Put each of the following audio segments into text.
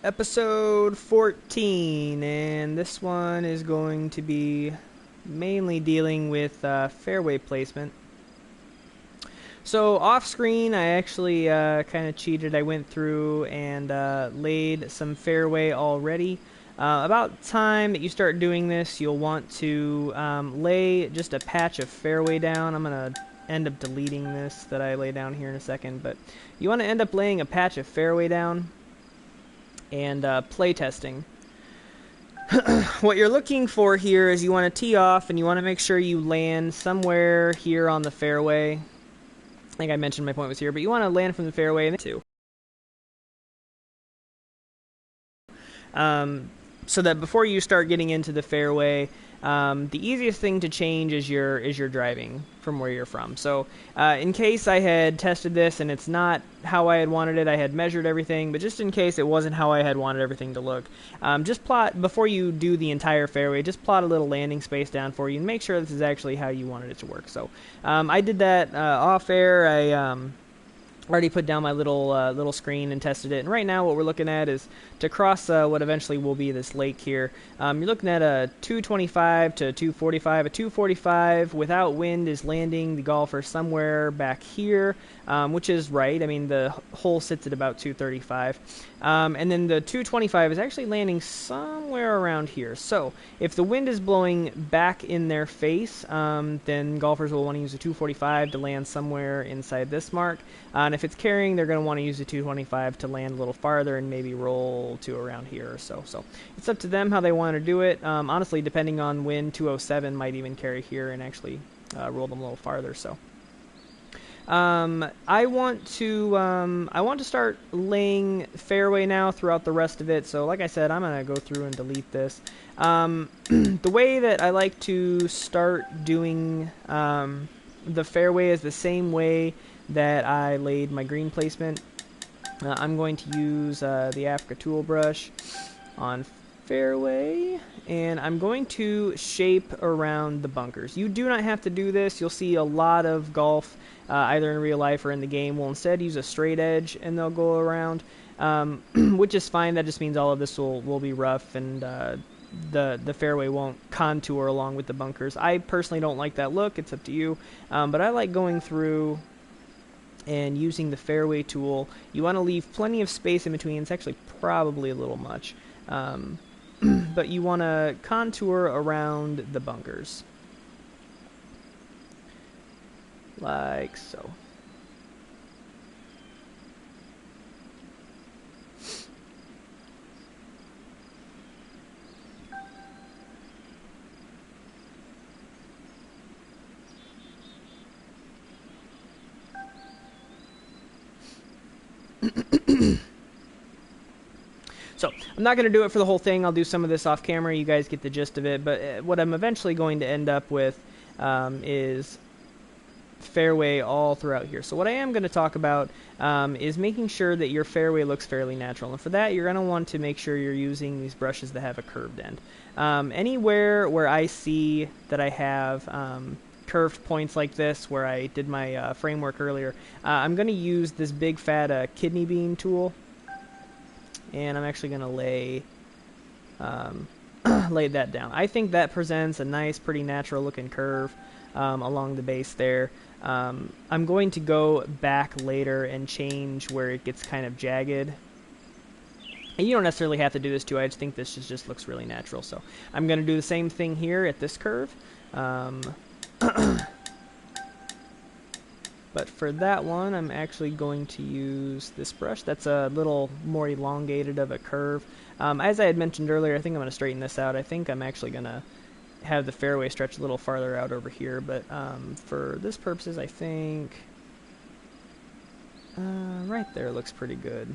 Episode 14, and this one is going to be mainly dealing with fairway placement. So off screen, I actually kind of cheated. I went through and laid some fairway already. About time that you start doing this, you'll want to lay just a patch of fairway down. I'm going to end up deleting this that I lay down here in a second, but you want to end up laying a patch of fairway down and play testing. What you're looking for here is you want to tee off and you want to make sure you land somewhere here on the fairway. I think I mentioned my point was here, but you want to land from the fairway and two. So that before you start getting into the fairway, the easiest thing to change is your driving from where you're from. So in case I had tested this and it's not how I had wanted it, I had measured everything, but just in case it wasn't how I had wanted everything to look, just plot, before you do the entire fairway, just plot a little landing space down for you and make sure this is actually how you wanted it to work. So I did that off air. I already put down my little screen and tested it, and right now what we're looking at is to cross what eventually will be this lake here. You're looking at a 225 to 245. A 245 without wind is landing the golfer somewhere back here, which is right. I mean, the hole sits at about 235. And then the 225 is actually landing somewhere around here. So if the wind is blowing back in their face, then golfers will want to use a 245 to land somewhere inside this mark. And if it's carrying, they're going to want to use the 225 to land a little farther and maybe roll to around here or so. So it's up to them how they want to do it. Honestly, depending on wind, 207 might even carry here and actually roll them a little farther. So I want to start laying fairway now throughout the rest of it. So like I said, I'm gonna go through and delete this. The way that I like to start doing the fairway is the same way that I laid my green placement. I'm going to use the Africa tool brush on fairway, and I'm going to shape around the bunkers. You do not have to do this. You'll see a lot of golf, either in real life or in the game, will instead use a straight edge and they'll go around, which is fine. That just means all of this will be rough and the fairway won't contour along with the bunkers. I personally don't like that look. It's up to you, but I like going through and using the fairway tool. You want to leave plenty of space in between. It's actually probably a little much. But you want to contour around the bunkers. Like so. So, I'm not going to do it for the whole thing. I'll do some of this off camera. You guys get the gist of it. But what I'm eventually going to end up with is fairway all throughout here. So what I am going to talk about is making sure that your fairway looks fairly natural. And for that, you're going to want to make sure you're using these brushes that have a curved end. Anywhere where I see that I have curved points like this, where I did my framework earlier, I'm going to use this big fat kidney bean tool. And I'm actually going to lay that down. I think that presents a nice, pretty natural looking curve along the base there. I'm going to go back later and change where it gets kind of jagged. And you don't necessarily have to do this too. I just think this just looks really natural. So I'm going to do the same thing here at this curve. But for that one, I'm actually going to use this brush. That's a little more elongated of a curve. As I had mentioned earlier, I think I'm going to straighten this out. I think I'm actually going to have the fairway stretch a little farther out over here. But for this purposes, I think right there looks pretty good.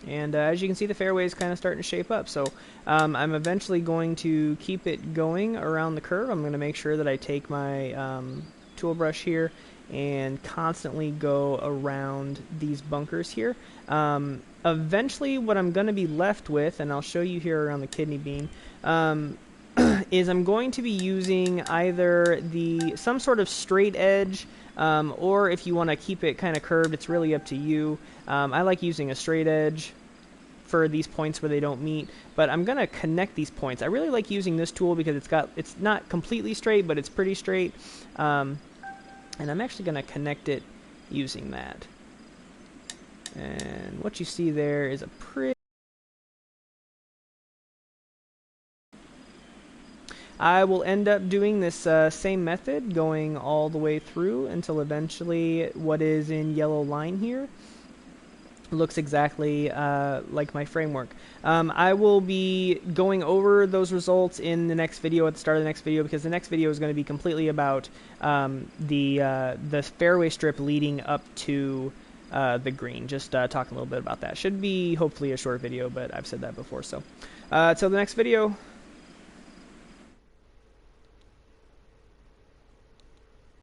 And as you can see, the fairway is kind of starting to shape up. So I'm eventually going to keep it going around the curve. I'm going to make sure that I take my tool brush here and constantly go around these bunkers here. Eventually what I'm going to be left with, and I'll show you here around the kidney bean, is I'm going to be using either some sort of straight edge or if you want to keep it kind of curved, it's really up to you. I like using a straight edge for these points where they don't meet, but I'm gonna connect these points. I really like using this tool because it's not completely straight, but it's pretty straight, and I'm actually gonna connect it using that. And what you see there is a pretty... I will end up doing this same method, going all the way through until eventually what is in yellow line here looks exactly like my framework. I will be going over those results in the next video, at the start of the next video, because the next video is going to be completely about the fairway strip leading up to the green. Just talking a little bit about that. Should be hopefully a short video, but I've said that before. So till the next video.